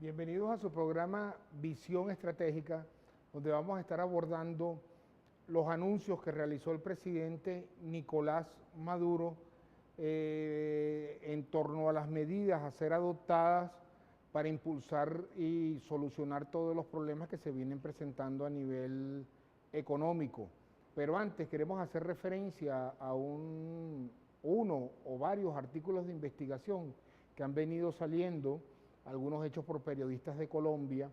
Bienvenidos a su programa Visión Estratégica, donde vamos a estar abordando los anuncios que realizó el presidente Nicolás Maduro en torno a las medidas a ser adoptadas para impulsar y solucionar todos los problemas que se vienen presentando a nivel económico. Pero antes queremos hacer referencia a uno o varios artículos de investigación que han venido saliendo, algunos hechos por periodistas de Colombia,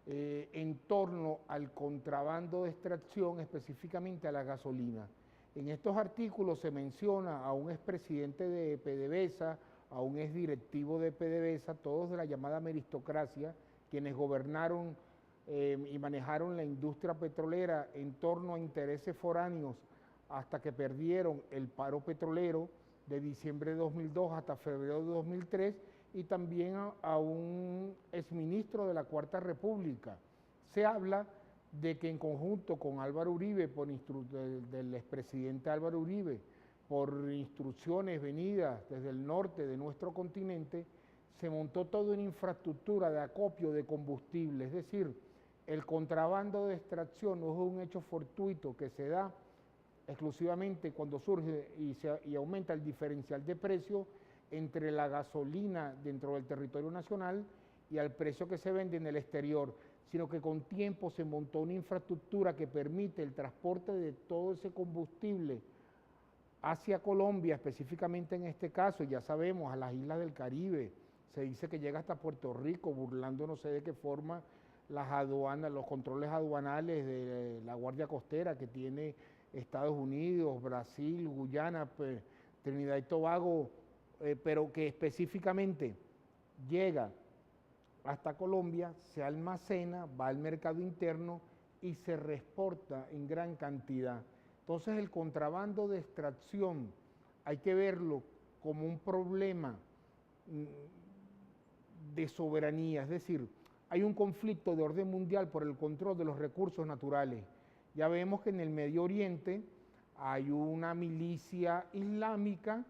en torno al contrabando de extracción, específicamente a la gasolina. En estos artículos se menciona a un expresidente de PDVSA, a un exdirectivo de PDVSA, todos de la llamada meritocracia, quienes gobernaron y manejaron la industria petrolera en torno a intereses foráneos hasta que perdieron el paro petrolero de diciembre de 2002 hasta febrero de 2003, y también a un exministro de la Cuarta República. Se habla de que en conjunto con Álvaro Uribe, del expresidente Álvaro Uribe, por instrucciones venidas desde el norte de nuestro continente, se montó toda una infraestructura de acopio de combustible, es decir, el contrabando de extracción no es un hecho fortuito que se da exclusivamente cuando surge y aumenta el diferencial de precio entre la gasolina dentro del territorio nacional y al precio que se vende en el exterior, sino que con tiempo se montó una infraestructura que permite el transporte de todo ese combustible hacia Colombia, específicamente en este caso, ya sabemos, a las islas del Caribe. Se dice que llega hasta Puerto Rico, burlando no sé de qué forma las aduanas, los controles aduanales de la Guardia Costera que tiene Estados Unidos, Brasil, Guyana, pues, Trinidad y Tobago, pero que específicamente llega hasta Colombia, se almacena, va al mercado interno y se reexporta en gran cantidad. Entonces el contrabando de extracción hay que verlo como un problema de soberanía, es decir, hay un conflicto de orden mundial por el control de los recursos naturales. Ya vemos que en el Medio Oriente hay una milicia islámica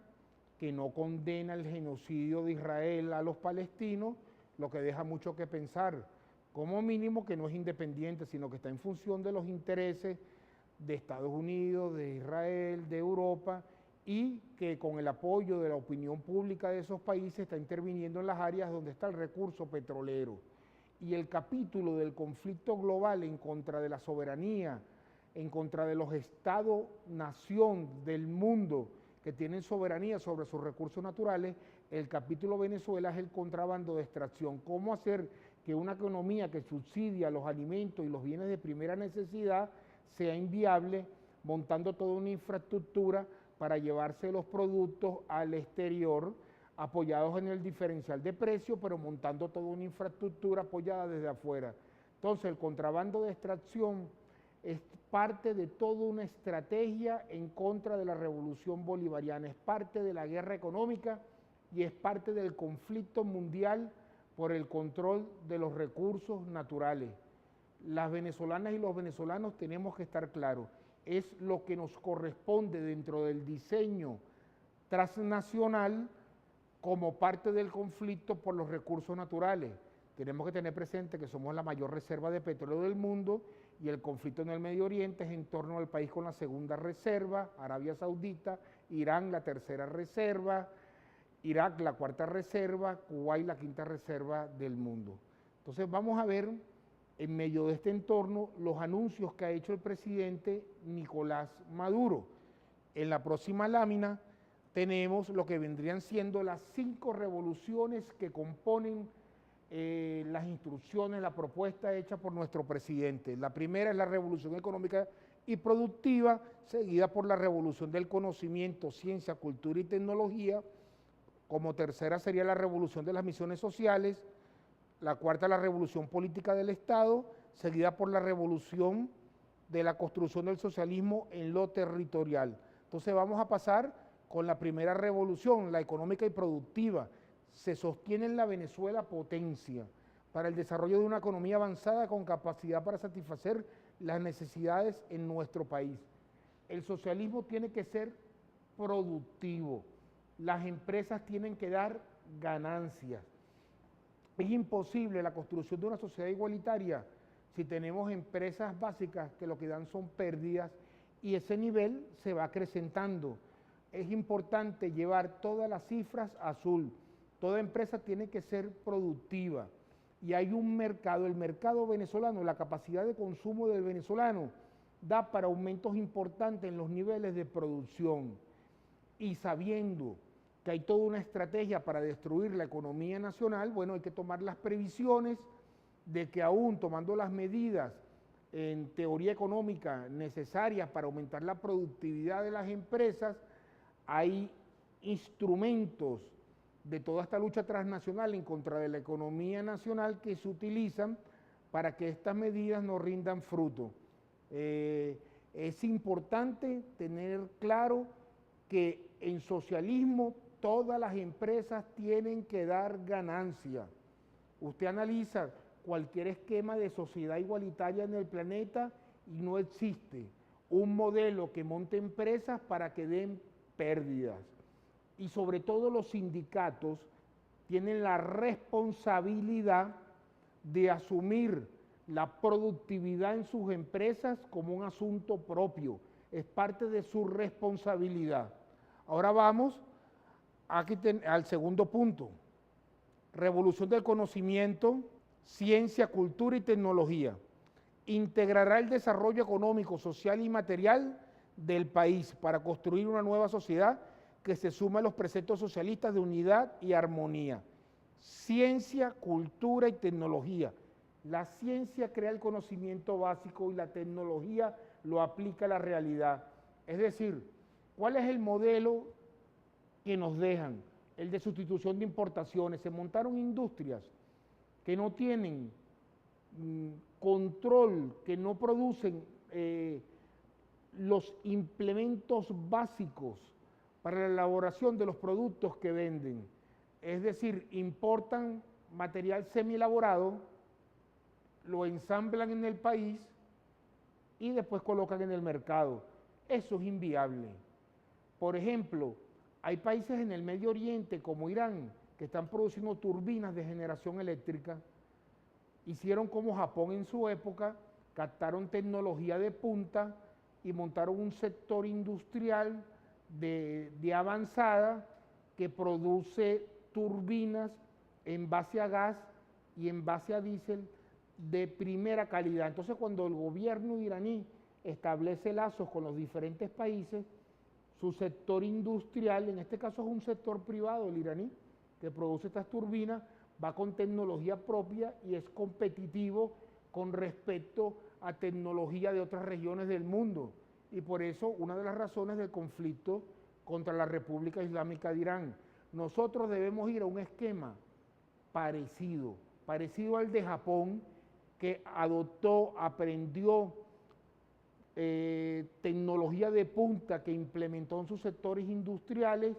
que no condena el genocidio de Israel a los palestinos, lo que deja mucho que pensar, como mínimo que no es independiente, sino que está en función de los intereses de Estados Unidos, de Israel, de Europa, y que con el apoyo de la opinión pública de esos países está interviniendo en las áreas donde está el recurso petrolero. Y el capítulo del conflicto global en contra de la soberanía, en contra de los estados-nación del mundo que tienen soberanía sobre sus recursos naturales, el capítulo Venezuela es el contrabando de extracción. ¿Cómo hacer que una economía que subsidia los alimentos y los bienes de primera necesidad sea inviable, montando toda una infraestructura para llevarse los productos al exterior, apoyados en el diferencial de precio, pero montando toda una infraestructura apoyada desde afuera? Entonces, el contrabando de extracción es parte de toda una estrategia en contra de la revolución bolivariana, es parte de la guerra económica y es parte del conflicto mundial por el control de los recursos naturales. Las venezolanas y los venezolanos tenemos que estar claros, es lo que nos corresponde dentro del diseño transnacional como parte del conflicto por los recursos naturales. Tenemos que tener presente que somos la mayor reserva de petróleo del mundo y el conflicto en el Medio Oriente es en torno al país con la segunda reserva, Arabia Saudita, Irán la tercera reserva, Irak la cuarta reserva, Kuwait la quinta reserva del mundo. Entonces vamos a ver en medio de este entorno los anuncios que ha hecho el presidente Nicolás Maduro. En la próxima lámina tenemos lo que vendrían siendo las 5 revoluciones que componen las instrucciones, la propuesta hecha por nuestro presidente. La primera es la revolución económica y productiva, seguida por la revolución del conocimiento, ciencia, cultura y tecnología. Como tercera sería la revolución de las misiones sociales. La cuarta, la revolución política del Estado, seguida por la revolución de la construcción del socialismo en lo territorial. Entonces vamos a pasar con la primera revolución, la económica y productiva. Se sostiene en la Venezuela potencia para el desarrollo de una economía avanzada con capacidad para satisfacer las necesidades en nuestro país. El socialismo tiene que ser productivo, las empresas tienen que dar ganancias, Es imposible la construcción de una sociedad igualitaria si tenemos empresas básicas que lo que dan son pérdidas y ese nivel se va acrecentando. Es importante llevar todas las cifras a azul. Toda empresa tiene que ser productiva y hay un mercado, el mercado venezolano, la capacidad de consumo del venezolano da para aumentos importantes en los niveles de producción y sabiendo que hay toda una estrategia para destruir la economía nacional, bueno, hay que tomar las previsiones de que aún tomando las medidas en teoría económica necesarias para aumentar la productividad de las empresas, hay instrumentos de toda esta lucha transnacional en contra de la economía nacional que se utilizan para que estas medidas no rindan fruto. Es importante tener claro que en socialismo todas las empresas tienen que dar ganancia. Usted analiza cualquier esquema de sociedad igualitaria en el planeta y no existe un modelo que monte empresas para que den pérdidas. Y sobre todo los sindicatos tienen la responsabilidad de asumir la productividad en sus empresas como un asunto propio, es parte de su responsabilidad. Ahora vamos aquí al segundo punto, revolución del conocimiento, ciencia, cultura y tecnología. Integrará el desarrollo económico, social y material del país para construir una nueva sociedad que se suma a los preceptos socialistas de unidad y armonía. Ciencia, cultura y tecnología. La ciencia crea el conocimiento básico y la tecnología lo aplica a la realidad. Es decir, ¿cuál es el modelo que nos dejan? El de sustitución de importaciones. Se montaron industrias que no tienen control, que no producen los implementos básicos para la elaboración de los productos que venden. Es decir, importan material semielaborado, lo ensamblan en el país y después colocan en el mercado. Eso es inviable. Por ejemplo, hay países en el Medio Oriente como Irán que están produciendo turbinas de generación eléctrica. Hicieron como Japón en su época, captaron tecnología de punta y montaron un sector industrial de avanzada que produce turbinas en base a gas y en base a diésel de primera calidad. Entonces, cuando el gobierno iraní establece lazos con los diferentes países, su sector industrial, en este caso es un sector privado, el iraní, que produce estas turbinas, va con tecnología propia y es competitivo con respecto a tecnología de otras regiones del mundo. Y por eso, una de las razones del conflicto contra la República Islámica de Irán. Nosotros debemos ir a un esquema parecido al de Japón, que adoptó, aprendió tecnología de punta que implementó en sus sectores industriales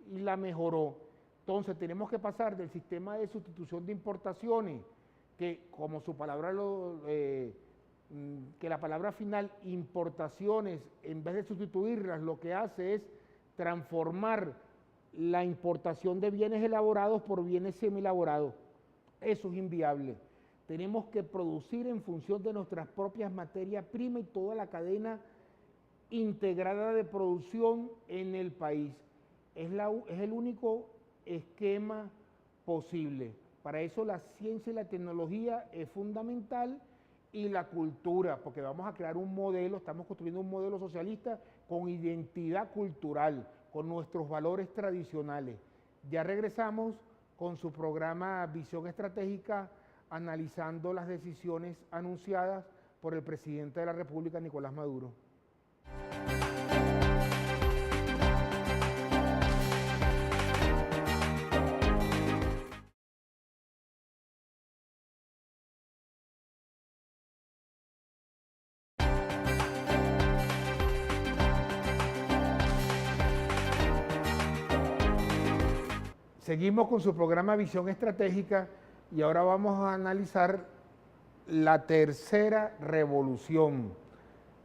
y la mejoró. Entonces tenemos que pasar del sistema de sustitución de importaciones, que como su palabra que la palabra final, importaciones, en vez de sustituirlas, lo que hace es transformar la importación de bienes elaborados por bienes semielaborados. Eso es inviable. Tenemos que producir en función de nuestras propias materias primas y toda la cadena integrada de producción en el país. Es el único esquema posible. Para eso la ciencia y la tecnología es fundamental y la cultura, porque vamos a crear un modelo, estamos construyendo un modelo socialista con identidad cultural, con nuestros valores tradicionales. Ya regresamos con su programa Visión Estratégica, analizando las decisiones anunciadas por el presidente de la República, Nicolás Maduro. Seguimos con su programa Visión Estratégica y ahora vamos a analizar la tercera revolución.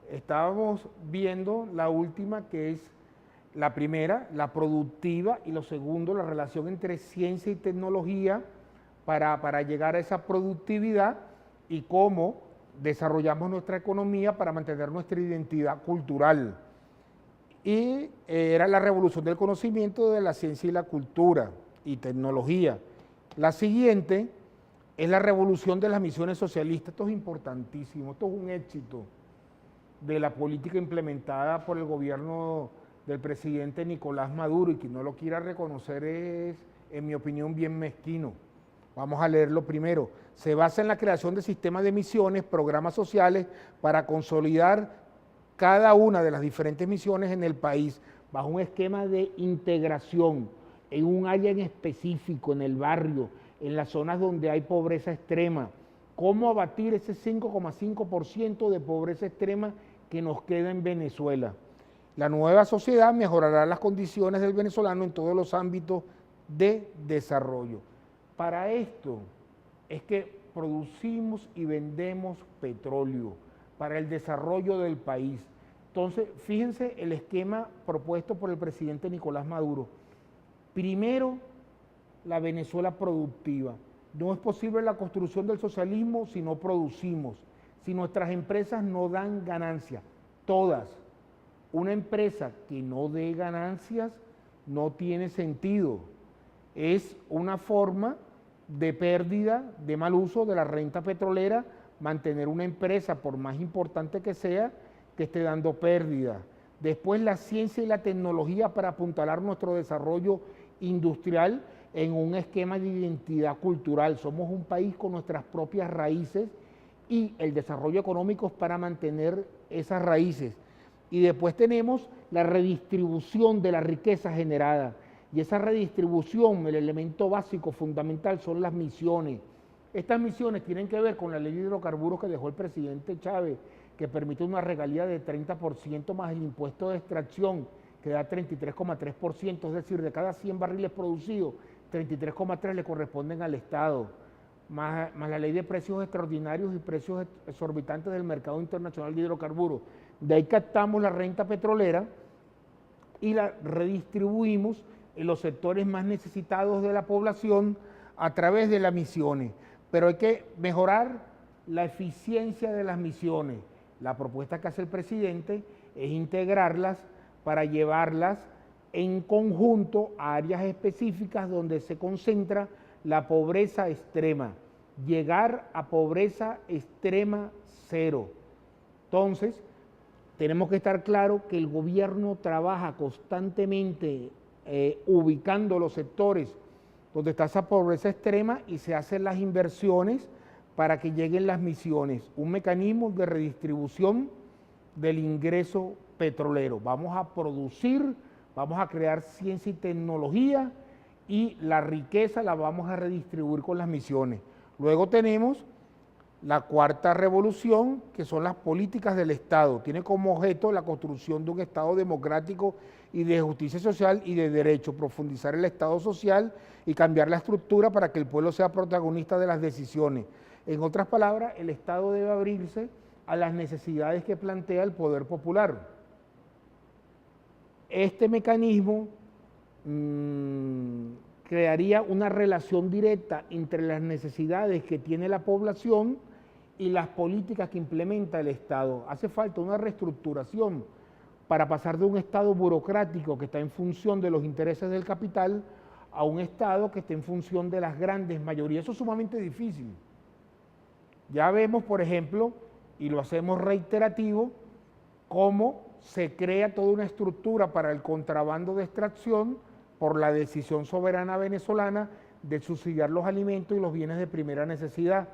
Estábamos viendo la última, que es la primera, la productiva, y lo segundo, la relación entre ciencia y tecnología para llegar a esa productividad y cómo desarrollamos nuestra economía para mantener nuestra identidad cultural. Y era la revolución del conocimiento, de la ciencia y la cultura y tecnología. La siguiente es la revolución de las misiones socialistas. Esto es importantísimo, esto es un éxito de la política implementada por el gobierno del presidente Nicolás Maduro, y quien no lo quiera reconocer es, en mi opinión, bien mezquino. Vamos a leerlo primero. Se basa en la creación de sistemas de misiones, programas sociales para consolidar cada una de las diferentes misiones en el país bajo un esquema de integración en un área en específico, en el barrio, en las zonas donde hay pobreza extrema. ¿Cómo abatir ese 5,5% de pobreza extrema que nos queda en Venezuela? La nueva sociedad mejorará las condiciones del venezolano en todos los ámbitos de desarrollo. Para esto es que producimos y vendemos petróleo para el desarrollo del país. Entonces, fíjense el esquema propuesto por el presidente Nicolás Maduro. Primero, la Venezuela productiva. No es posible la construcción del socialismo si no producimos, si nuestras empresas no dan ganancias, todas. Una empresa que no dé ganancias no tiene sentido. Es una forma de pérdida, de mal uso de la renta petrolera, mantener una empresa, por más importante que sea, que esté dando pérdida. Después, la ciencia y la tecnología para apuntalar nuestro desarrollo industrial en un esquema de identidad cultural. Somos un país con nuestras propias raíces y el desarrollo económico es para mantener esas raíces. Y después tenemos la redistribución de la riqueza generada. Y esa redistribución, el elemento básico, fundamental, son las misiones. Estas misiones tienen que ver con la ley de hidrocarburos que dejó el presidente Chávez, que permite una regalía de 30% más el impuesto de extracción, que da 33,3%, es decir, de cada 100 barriles producidos, 33,3 le corresponden al Estado, más la ley de precios extraordinarios y precios exorbitantes del mercado internacional de hidrocarburos. De ahí captamos la renta petrolera y la redistribuimos en los sectores más necesitados de la población a través de las misiones. Pero hay que mejorar la eficiencia de las misiones. La propuesta que hace el presidente es integrarlas para llevarlas en conjunto a áreas específicas donde se concentra la pobreza extrema, llegar a pobreza extrema cero. Entonces, tenemos que estar claros que el gobierno trabaja constantemente ubicando los sectores donde está esa pobreza extrema y se hacen las inversiones para que lleguen las misiones, un mecanismo de redistribución del ingreso petrolero. Vamos a producir, vamos a crear ciencia y tecnología y la riqueza la vamos a redistribuir con las misiones. Luego tenemos la cuarta revolución, que son las políticas del Estado. Tiene como objeto la construcción de un Estado democrático y de justicia social y de derecho, profundizar el Estado social y cambiar la estructura para que el pueblo sea protagonista de las decisiones. En otras palabras, el Estado debe abrirse a las necesidades que plantea el poder popular. Este mecanismo crearía una relación directa entre las necesidades que tiene la población y las políticas que implementa el Estado. Hace falta una reestructuración para pasar de un Estado burocrático que está en función de los intereses del capital a un Estado que esté en función de las grandes mayorías. Eso es sumamente difícil. Ya vemos, por ejemplo, y lo hacemos reiterativo, cómo se crea toda una estructura para el contrabando de extracción por la decisión soberana venezolana de subsidiar los alimentos y los bienes de primera necesidad.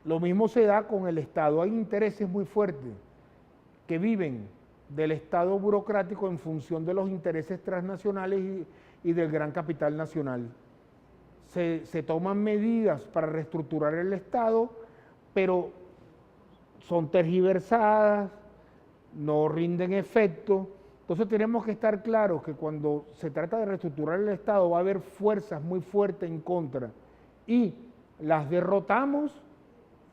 Lo mismo se da con el Estado. Hay intereses muy fuertes que viven del Estado burocrático en función de los intereses transnacionales y del gran capital nacional. Se toman medidas para reestructurar el Estado, pero son tergiversadas, no rinden efecto. Entonces tenemos que estar claros que cuando se trata de reestructurar el Estado va a haber fuerzas muy fuertes en contra y las derrotamos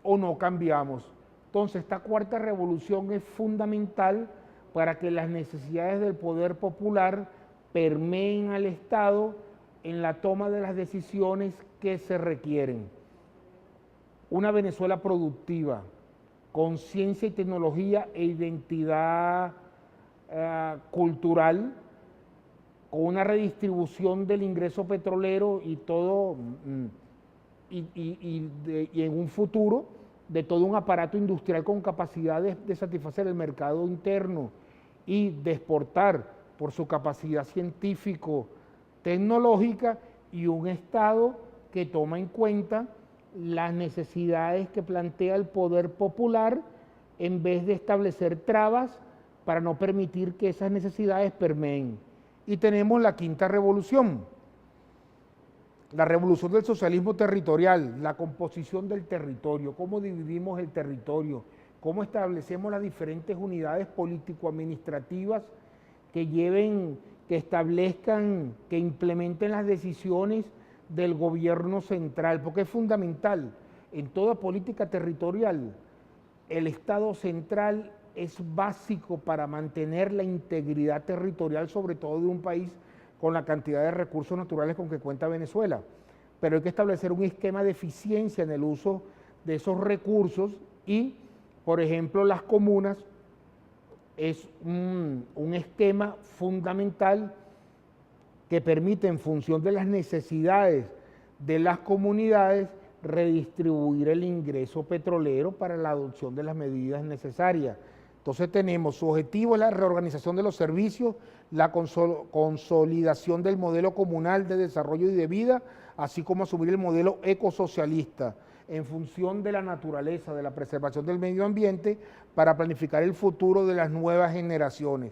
o no cambiamos. Entonces esta cuarta revolución es fundamental para que las necesidades del poder popular permeen al Estado en la toma de las decisiones que se requieren. Una Venezuela productiva, con ciencia y tecnología e identidad cultural, con una redistribución del ingreso petrolero y todo, y en un futuro de todo un aparato industrial con capacidad de satisfacer el mercado interno y de exportar por su capacidad científico-tecnológica, y un Estado que toma en cuenta las necesidades que plantea el poder popular en vez de establecer trabas para no permitir que esas necesidades permeen. Y tenemos la quinta revolución, la revolución del socialismo territorial, la composición del territorio, cómo dividimos el territorio, cómo establecemos las diferentes unidades político-administrativas que establezcan, que implementen las decisiones del gobierno central, porque es fundamental en toda política territorial. El Estado central es básico para mantener la integridad territorial, sobre todo de un país con la cantidad de recursos naturales con que cuenta Venezuela. Pero hay que establecer un esquema de eficiencia en el uso de esos recursos y, por ejemplo, las comunas es un esquema fundamental que permite, en función de las necesidades de las comunidades, redistribuir el ingreso petrolero para la adopción de las medidas necesarias. Entonces tenemos, su objetivo es la reorganización de los servicios, la consolidación del modelo comunal de desarrollo y de vida, así como asumir el modelo ecosocialista en función de la naturaleza, de la preservación del medio ambiente, para planificar el futuro de las nuevas generaciones.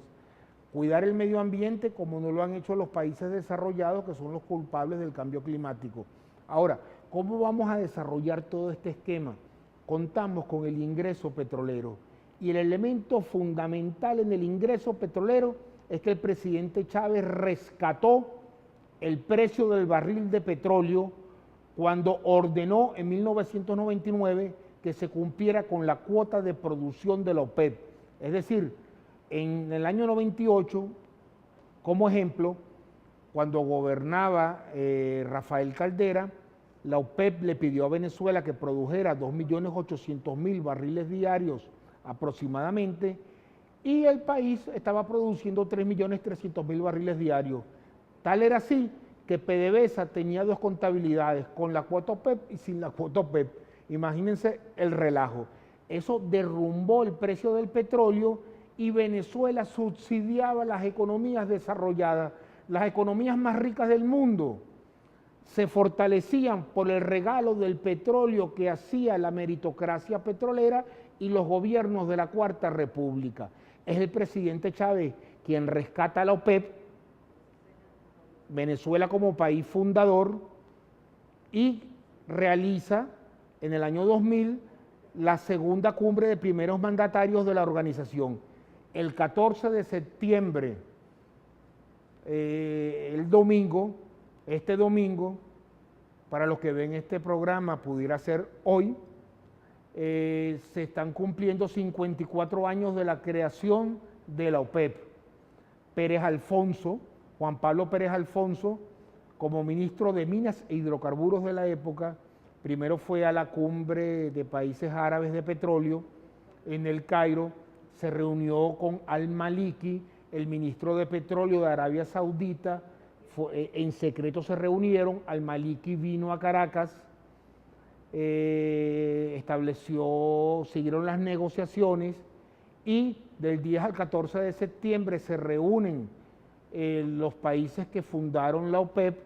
Cuidar el medio ambiente como no lo han hecho los países desarrollados, que son los culpables del cambio climático. Ahora, ¿cómo vamos a desarrollar todo este esquema? Contamos con el ingreso petrolero. Y el elemento fundamental en el ingreso petrolero es que el presidente Chávez rescató el precio del barril de petróleo cuando ordenó en 1999 que se cumpliera con la cuota de producción de la OPEP. Es decir, en el año 98, como ejemplo, cuando gobernaba Rafael Caldera, la OPEP le pidió a Venezuela que produjera 2.800.000 barriles diarios aproximadamente, y el país estaba produciendo 3.300.000 barriles diarios. Tal era así que PDVSA tenía dos contabilidades, con la cuota OPEP y sin la cuota OPEP. Imagínense el relajo. Eso derrumbó el precio del petróleo y Venezuela subsidiaba las economías desarrolladas, las economías más ricas del mundo. Se fortalecían por el regalo del petróleo que hacía la meritocracia petrolera y los gobiernos de la Cuarta República. Es el presidente Chávez quien rescata a la OPEP, Venezuela como país fundador, y realiza en el año 2000 la segunda cumbre de primeros mandatarios de la organización. El 14 de septiembre, el domingo, este domingo, para los que ven este programa, pudiera ser hoy, se están cumpliendo 54 años de la creación de la OPEP. Pérez Alfonso, Juan Pablo Pérez Alfonso, como ministro de Minas e Hidrocarburos de la época, primero fue a la cumbre de países árabes de petróleo en el Cairo, se reunió con Al-Maliki, el ministro de Petróleo de Arabia Saudita, en secreto se reunieron, Al-Maliki vino a Caracas, siguieron las negociaciones y del 10 al 14 de septiembre se reúnen los países que fundaron la OPEP,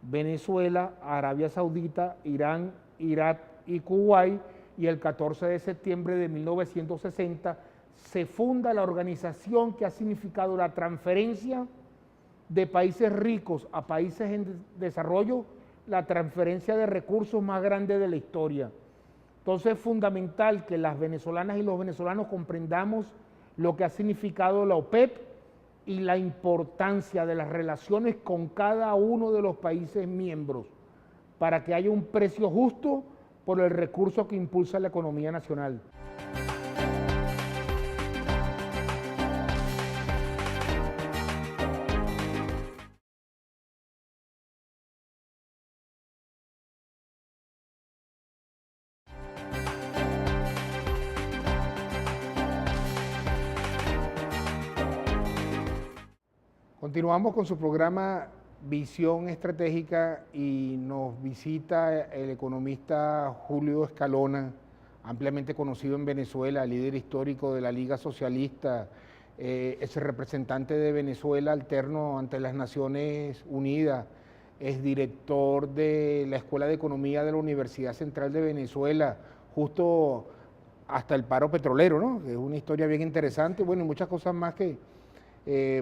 Venezuela, Arabia Saudita, Irán, Irak y Kuwait, y el 14 de septiembre de 1960 se funda la organización que ha significado la transferencia de países ricos a países en desarrollo, la transferencia de recursos más grande de la historia. Entonces es fundamental que las venezolanas y los venezolanos comprendamos lo que ha significado la OPEP y la importancia de las relaciones con cada uno de los países miembros para que haya un precio justo por el recurso que impulsa la economía nacional. Continuamos con su programa Visión Estratégica y nos visita el economista Julio Escalona, ampliamente conocido en Venezuela, líder histórico de la Liga Socialista, es el representante de Venezuela alterno ante las Naciones Unidas, es director de la Escuela de Economía de la Universidad Central de Venezuela, justo hasta el paro petrolero, ¿no? Que es una historia bien interesante, bueno, y muchas cosas más que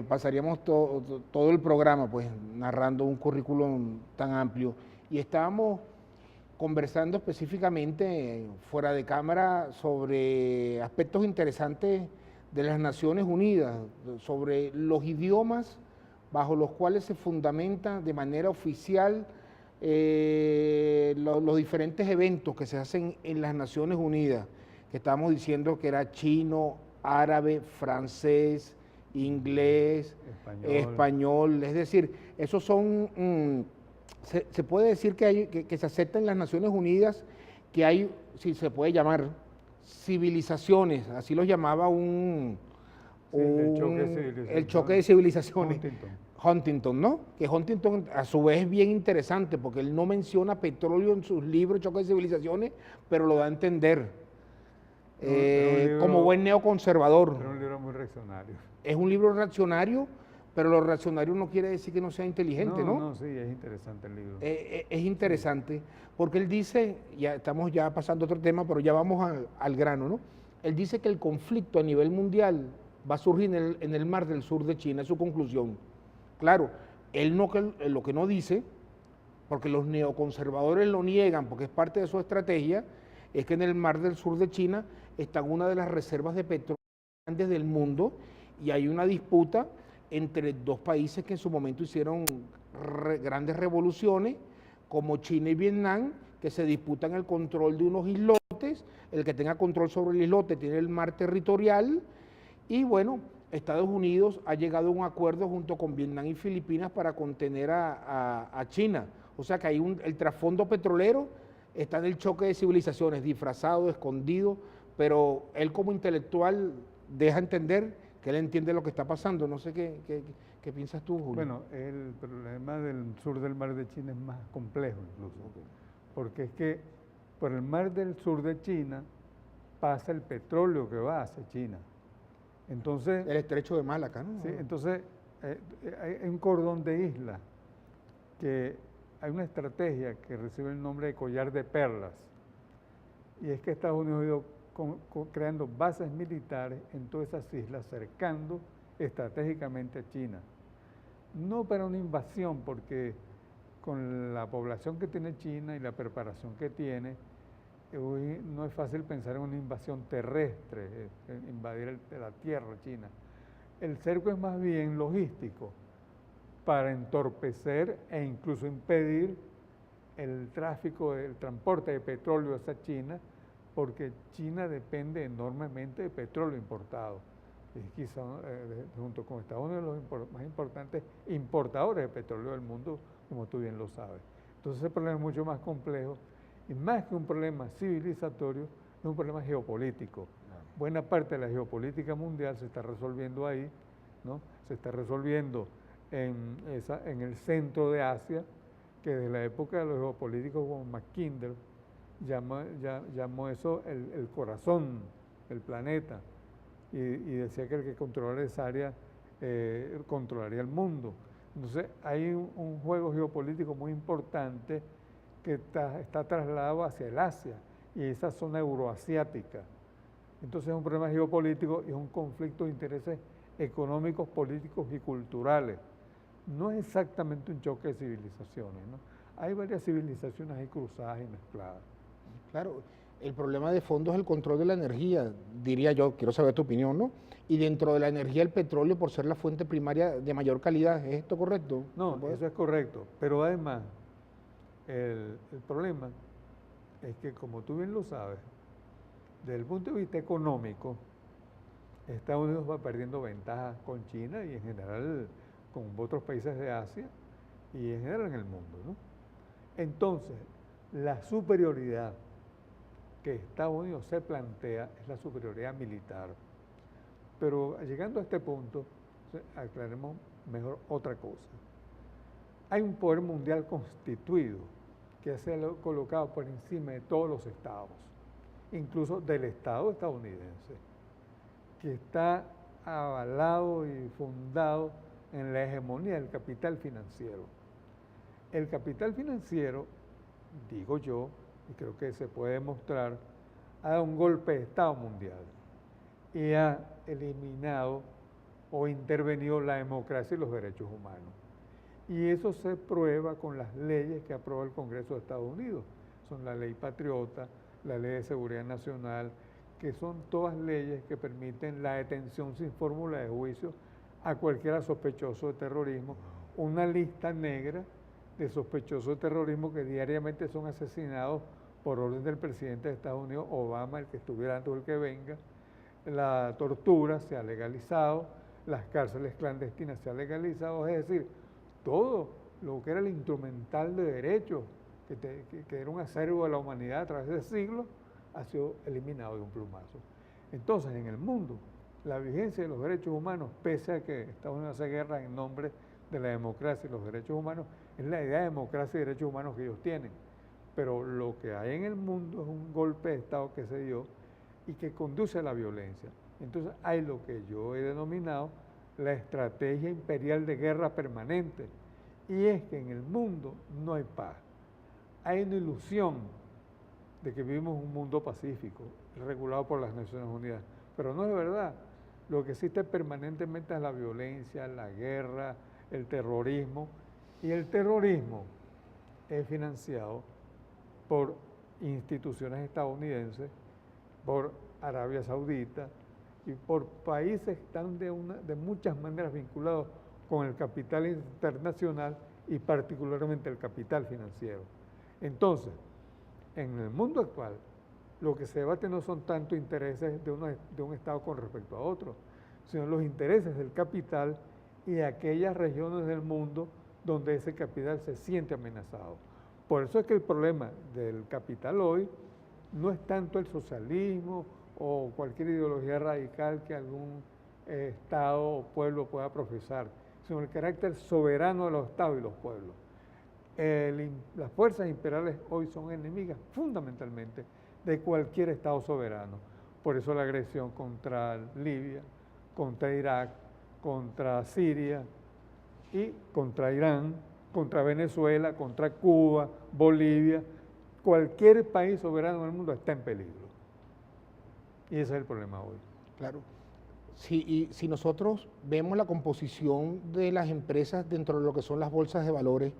pasaríamos todo el programa pues narrando un currículum tan amplio. Y estábamos conversando específicamente fuera de cámara sobre aspectos interesantes de las Naciones Unidas, sobre los idiomas bajo los cuales se fundamenta de manera oficial los diferentes eventos que se hacen en las Naciones Unidas, que estábamos diciendo que era chino, árabe, francés, inglés, español, es decir, esos son, se puede decir que se acepta en las Naciones Unidas que hay, si se puede llamar, civilizaciones, así los llamaba el choque de civilizaciones. Huntington, ¿no? Que Huntington a su vez es bien interesante porque él no menciona petróleo en sus libros, Choque de Civilizaciones, pero lo da a entender. Como buen neoconservador. Pero un libro muy reaccionario. Es un libro reaccionario, pero lo reaccionario no quiere decir que no sea inteligente, ¿no? No, sí, es interesante el libro. Es interesante, porque él dice, ya estamos ya pasando a otro tema, pero ya vamos al grano, ¿no? Él dice que el conflicto a nivel mundial va a surgir en el mar del sur de China, es su conclusión. Claro, él lo que no dice, porque los neoconservadores lo niegan, porque es parte de su estrategia, es que en el mar del sur de China están una de las reservas de petróleo más grandes del mundo y hay una disputa entre dos países que en su momento hicieron grandes revoluciones, como China y Vietnam, que se disputan el control de unos islotes, el que tenga control sobre el islote tiene el mar territorial, y bueno, Estados Unidos ha llegado a un acuerdo junto con Vietnam y Filipinas para contener a China. O sea que hay el trasfondo petrolero está en el choque de civilizaciones, disfrazado, escondido, pero él como intelectual deja entender que él entiende lo que está pasando. No sé qué piensas tú, Julio. Bueno, el problema del sur del mar de China es más complejo incluso, porque es que por el mar del sur de China pasa el petróleo que va hacia China. Entonces, el estrecho de Malaca, ¿no? Sí, entonces hay un cordón de islas que hay una estrategia que recibe el nombre de collar de perlas, y es que Estados Unidos ha ido creando bases militares en todas esas islas, cercando estratégicamente a China. No para una invasión, porque con la población que tiene China y la preparación que tiene, hoy no es fácil pensar en una invasión terrestre, invadir la tierra china. El cerco es más bien logístico, para entorpecer e incluso impedir el tráfico, el transporte de petróleo hacia China, porque China depende enormemente de petróleo importado. Es quizá, junto con Estados Unidos, los más importantes importadores de petróleo del mundo, como tú bien lo sabes. Entonces ese problema es mucho más complejo, y más que un problema civilizatorio, es un problema geopolítico. Buena parte de la geopolítica mundial se está resolviendo ahí, ¿no? Se está resolviendo en el centro de Asia, que desde la época de los geopolíticos como Mackinder llamó eso el corazón del planeta, y decía que el que controlara esa área controlaría el mundo. Entonces hay un juego geopolítico muy importante que está trasladado hacia el Asia y esa zona euroasiática. Entonces es un problema geopolítico y es un conflicto de intereses económicos, políticos y culturales. No es exactamente un choque de civilizaciones, ¿no? Hay varias civilizaciones ahí cruzadas y mezcladas. Claro, el problema de fondo es el control de la energía, diría yo, quiero saber tu opinión, ¿no? Y dentro de la energía el petróleo por ser la fuente primaria de mayor calidad, ¿es esto correcto? No, eso es correcto, pero además el problema es que, como tú bien lo sabes, desde el punto de vista económico, Estados Unidos va perdiendo ventajas con China y en general con otros países de Asia y en general en el mundo, ¿no? Entonces, la superioridad que Estados Unidos se plantea es la superioridad militar. Pero llegando a este punto, aclaremos mejor otra cosa. Hay un poder mundial constituido que se ha colocado por encima de todos los estados, incluso del Estado estadounidense, que está avalado y fundado en la hegemonía del capital financiero. El capital financiero, digo yo, y creo que se puede demostrar, ha dado un golpe de Estado mundial y ha eliminado o intervenido la democracia y los derechos humanos. Y eso se prueba con las leyes que aprueba el Congreso de Estados Unidos. Son la Ley Patriota, la Ley de Seguridad Nacional, que son todas leyes que permiten la detención sin fórmula de juicio a cualquiera sospechoso de terrorismo, una lista negra de sospechosos de terrorismo que diariamente son asesinados por orden del presidente de Estados Unidos, Obama, el que estuviera antes o el que venga. La tortura se ha legalizado, las cárceles clandestinas se han legalizado, es decir, todo lo que era el instrumental de derechos, que era un acervo de la humanidad a través de siglos, ha sido eliminado de un plumazo. Entonces, en el mundo, la vigencia de los derechos humanos, pese a que Estados Unidos hace guerra en nombre de la democracia y los derechos humanos, es la idea de democracia y derechos humanos que ellos tienen. Pero lo que hay en el mundo es un golpe de Estado que se dio y que conduce a la violencia. Entonces, hay lo que yo he denominado la estrategia imperial de guerra permanente, y es que en el mundo no hay paz. Hay una ilusión de que vivimos un mundo pacífico, regulado por las Naciones Unidas, pero no es verdad. Lo que existe permanentemente es la violencia, la guerra, el terrorismo, y el terrorismo es financiado por instituciones estadounidenses, por Arabia Saudita, y por países que están de muchas maneras vinculados con el capital internacional y particularmente el capital financiero. Entonces, en el mundo actual, lo que se debate no son tanto intereses de un Estado con respecto a otro, sino los intereses del capital y de aquellas regiones del mundo donde ese capital se siente amenazado. Por eso es que el problema del capital hoy no es tanto el socialismo o cualquier ideología radical que algún Estado o pueblo pueda profesar, sino el carácter soberano de los Estados y los pueblos. Las fuerzas imperiales hoy son enemigas fundamentalmente de cualquier Estado soberano. Por eso la agresión contra Libia, contra Irak, contra Siria y contra Irán, contra Venezuela, contra Cuba, Bolivia. Cualquier país soberano del mundo está en peligro. Y ese es el problema hoy. Claro. Y si nosotros vemos la composición de las empresas dentro de lo que son las bolsas de valores,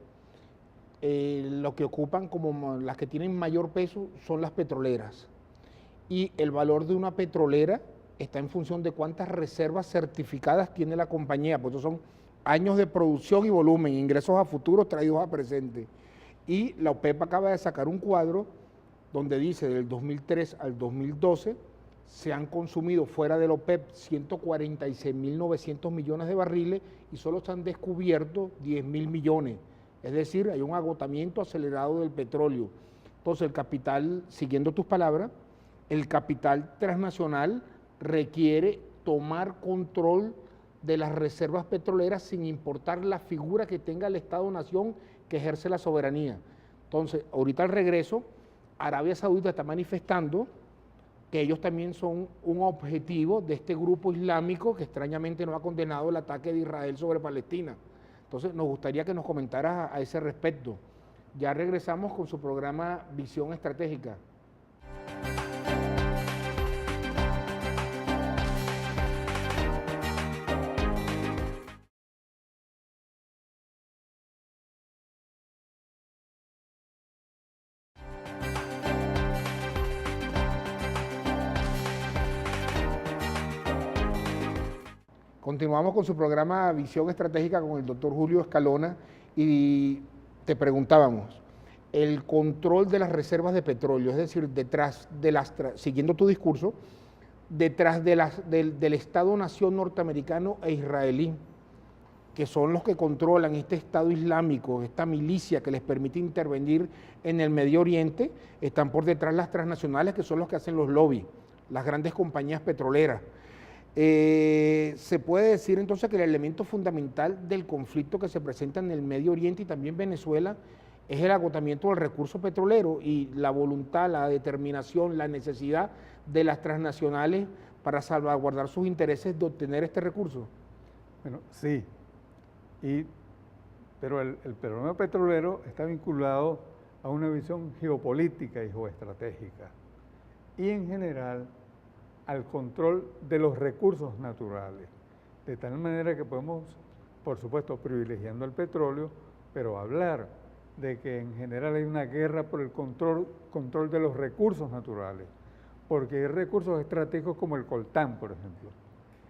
lo que ocupan como las que tienen mayor peso son las petroleras. Y el valor de una petrolera está en función de cuántas reservas certificadas tiene la compañía, pues son años de producción y volumen, ingresos a futuro traídos a presente. Y la OPEP acaba de sacar un cuadro donde dice del 2003 al 2012 se han consumido fuera de la OPEP 146.900 millones de barriles y solo se han descubierto 10.000 millones. Es decir, hay un agotamiento acelerado del petróleo. Entonces el capital, siguiendo tus palabras, el capital transnacional requiere tomar control de las reservas petroleras sin importar la figura que tenga el Estado-nación que ejerce la soberanía. Entonces, ahorita al regreso, Arabia Saudita está manifestando que ellos también son un objetivo de este grupo islámico que extrañamente no ha condenado el ataque de Israel sobre Palestina. Entonces, nos gustaría que nos comentaras a ese respecto. Ya regresamos con su programa Visión Estratégica. Continuamos con su programa Visión Estratégica con el doctor Julio Escalona y te preguntábamos, el control de las reservas de petróleo, es decir, detrás de siguiendo tu discurso, detrás del Estado-nación norteamericano e israelí, que son los que controlan este Estado islámico, esta milicia que les permite intervenir en el Medio Oriente, están por detrás las transnacionales que son los que hacen los lobbies, las grandes compañías petroleras. Se puede decir entonces que el elemento fundamental del conflicto que se presenta en el Medio Oriente y también Venezuela es el agotamiento del recurso petrolero y la voluntad, la determinación, la necesidad de las transnacionales para salvaguardar sus intereses de obtener este recurso. Bueno, sí, pero el problema petrolero está vinculado a una visión geopolítica y geoestratégica y en general al control de los recursos naturales, de tal manera que podemos, por supuesto, privilegiando el petróleo, pero hablar de que en general hay una guerra por el control de los recursos naturales, porque hay recursos estratégicos como el coltán, por ejemplo.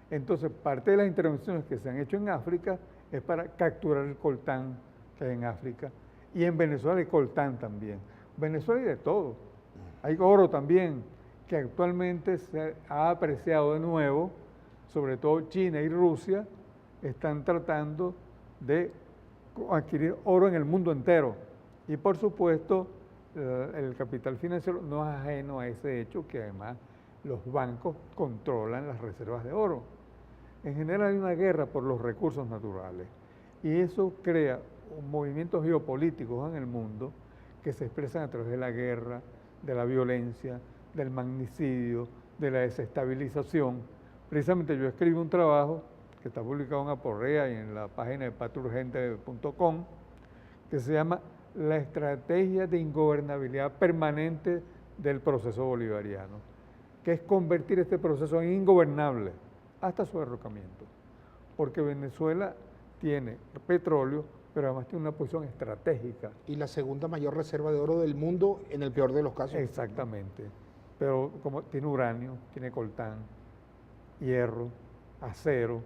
Entonces, parte de las intervenciones que se han hecho en África es para capturar el coltán que hay en África, y en Venezuela hay coltán también. Venezuela hay de todo, hay oro también, que actualmente se ha apreciado de nuevo, sobre todo China y Rusia, están tratando de adquirir oro en el mundo entero. Y por supuesto, el capital financiero no es ajeno a ese hecho, que además los bancos controlan las reservas de oro. En general hay una guerra por los recursos naturales y eso crea movimientos geopolíticos en el mundo que se expresan a través de la guerra, de la violencia, del magnicidio, de la desestabilización. Precisamente yo escribí un trabajo que está publicado en Aporrea y en la página de paturgente.com que se llama La estrategia de ingobernabilidad permanente del proceso bolivariano, que es convertir este proceso en ingobernable hasta su derrocamiento, porque Venezuela tiene petróleo, pero además tiene una posición estratégica. Y la segunda mayor reserva de oro del mundo en el peor de los casos. Exactamente, pero como tiene uranio, tiene coltán, hierro, acero.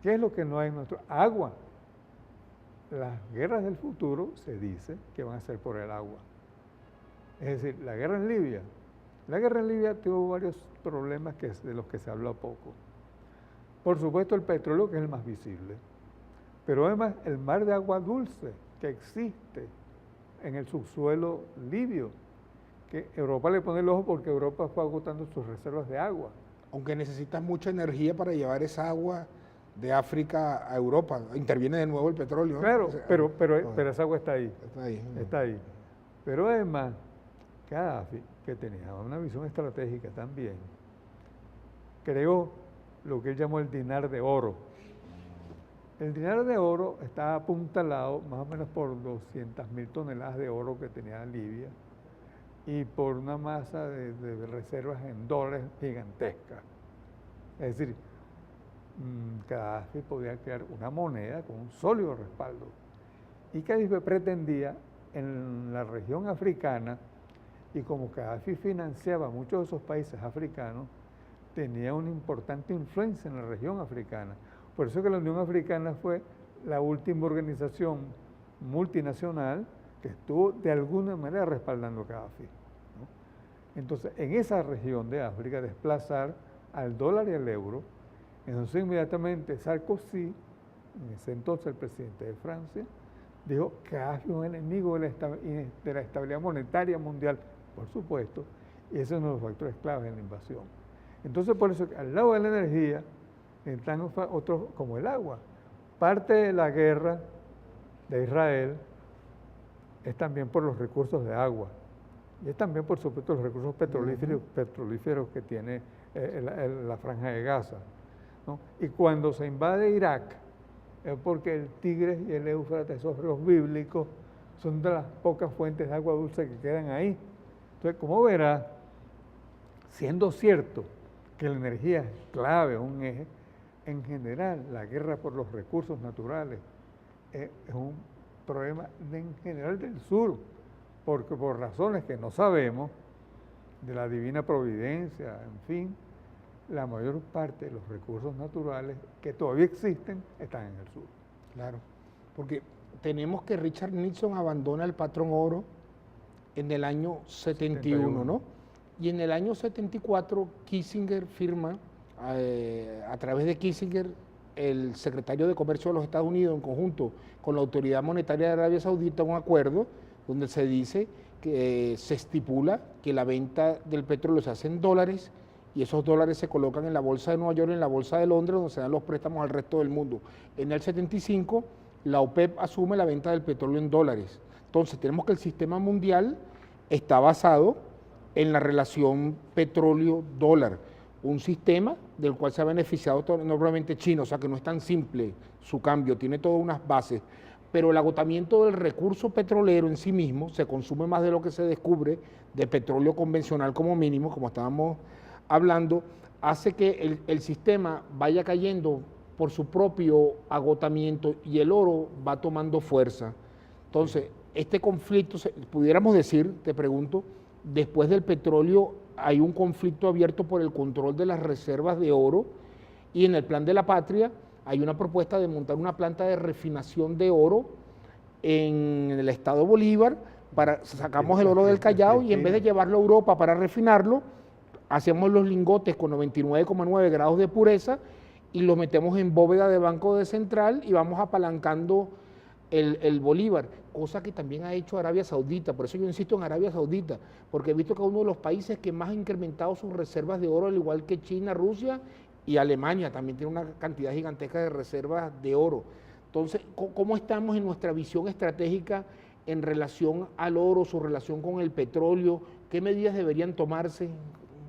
¿Qué es lo que no hay en nuestro? Agua. Las guerras del futuro se dice que van a ser por el agua. Es decir, la guerra en Libia. La guerra en Libia tuvo varios problemas de los que se habla poco. Por supuesto el petróleo, que es el más visible, pero además el mar de agua dulce que existe en el subsuelo libio, que Europa le pone el ojo porque Europa fue agotando sus reservas de agua. Aunque necesitas mucha energía para llevar esa agua de África a Europa, interviene de nuevo el petróleo, ¿no? Claro, pero esa agua está ahí. Está ahí. Está ahí. Pero además, Gaddafi, que tenía una visión estratégica también, creó lo que él llamó el dinar de oro. El dinar de oro está apuntalado más o menos por 200.000 toneladas de oro que tenía Libia y por una masa de reservas en dólares gigantescas. Es decir, Gaddafi podía crear una moneda con un sólido respaldo. Y Gaddafi pretendía en la región africana, y como Gaddafi financiaba muchos de esos países africanos, tenía una importante influencia en la región africana. Por eso que la Unión Africana fue la última organización multinacional que estuvo de alguna manera respaldando a Gaddafi, ¿no? Entonces, en esa región de África, desplazar al dólar y al euro, entonces inmediatamente Sarkozy, en ese entonces el presidente de Francia, dijo que Gaddafi es un enemigo de la estabilidad monetaria mundial, por supuesto, y ese es uno de los factores claves en la invasión. Entonces, por eso, al lado de la energía, están otros como el agua. Parte de la guerra de Israel es también por los recursos de agua, y es también, por supuesto, los recursos petrolíferos que tiene la Franja de Gaza, ¿no? Y cuando se invade Irak, es porque el Tigris y el Éufrates, esos ríos bíblicos, son de las pocas fuentes de agua dulce que quedan ahí. Entonces, como verá, siendo cierto que la energía es clave, un eje, en general la guerra por los recursos naturales es un problema en general del sur, porque por razones que no sabemos, de la divina providencia, en fin, la mayor parte de los recursos naturales que todavía existen están en el sur. Claro, porque tenemos que Richard Nixon abandona el patrón oro en el año 71, ¿no? Y en el año 74 Kissinger firma, a través de Kissinger, el secretario de Comercio de los Estados Unidos, en conjunto con la Autoridad Monetaria de Arabia Saudita, un acuerdo donde se dice que se estipula que la venta del petróleo se hace en dólares y esos dólares se colocan en la bolsa de Nueva York y en la bolsa de Londres, donde se dan los préstamos al resto del mundo. En el 75, la OPEP asume la venta del petróleo en dólares. Entonces, tenemos que el sistema mundial está basado en la relación petróleo-dólar, un sistema del cual se ha beneficiado normalmente China, o sea que no es tan simple su cambio, tiene todas unas bases, pero el agotamiento del recurso petrolero en sí mismo, se consume más de lo que se descubre de petróleo convencional como mínimo, como estábamos hablando, hace que el sistema vaya cayendo por su propio agotamiento y el oro va tomando fuerza. Entonces, este conflicto, pudiéramos decir, te pregunto, después del petróleo hay un conflicto abierto por el control de las reservas de oro y en el Plan de la Patria hay una propuesta de montar una planta de refinación de oro en el estado Bolívar, sacamos el oro del Callao y en vez de llevarlo a Europa para refinarlo, hacemos los lingotes con 99,9 grados de pureza y los metemos en bóveda de Banco de Central y vamos apalancando el Bolívar, cosa que también ha hecho Arabia Saudita. Por eso yo insisto en Arabia Saudita, porque he visto que es uno de los países que más ha incrementado sus reservas de oro, al igual que China, Rusia y Alemania, también tiene una cantidad gigantesca de reservas de oro. Entonces, ¿cómo estamos en nuestra visión estratégica en relación al oro, su relación con el petróleo? ¿Qué medidas deberían tomarse?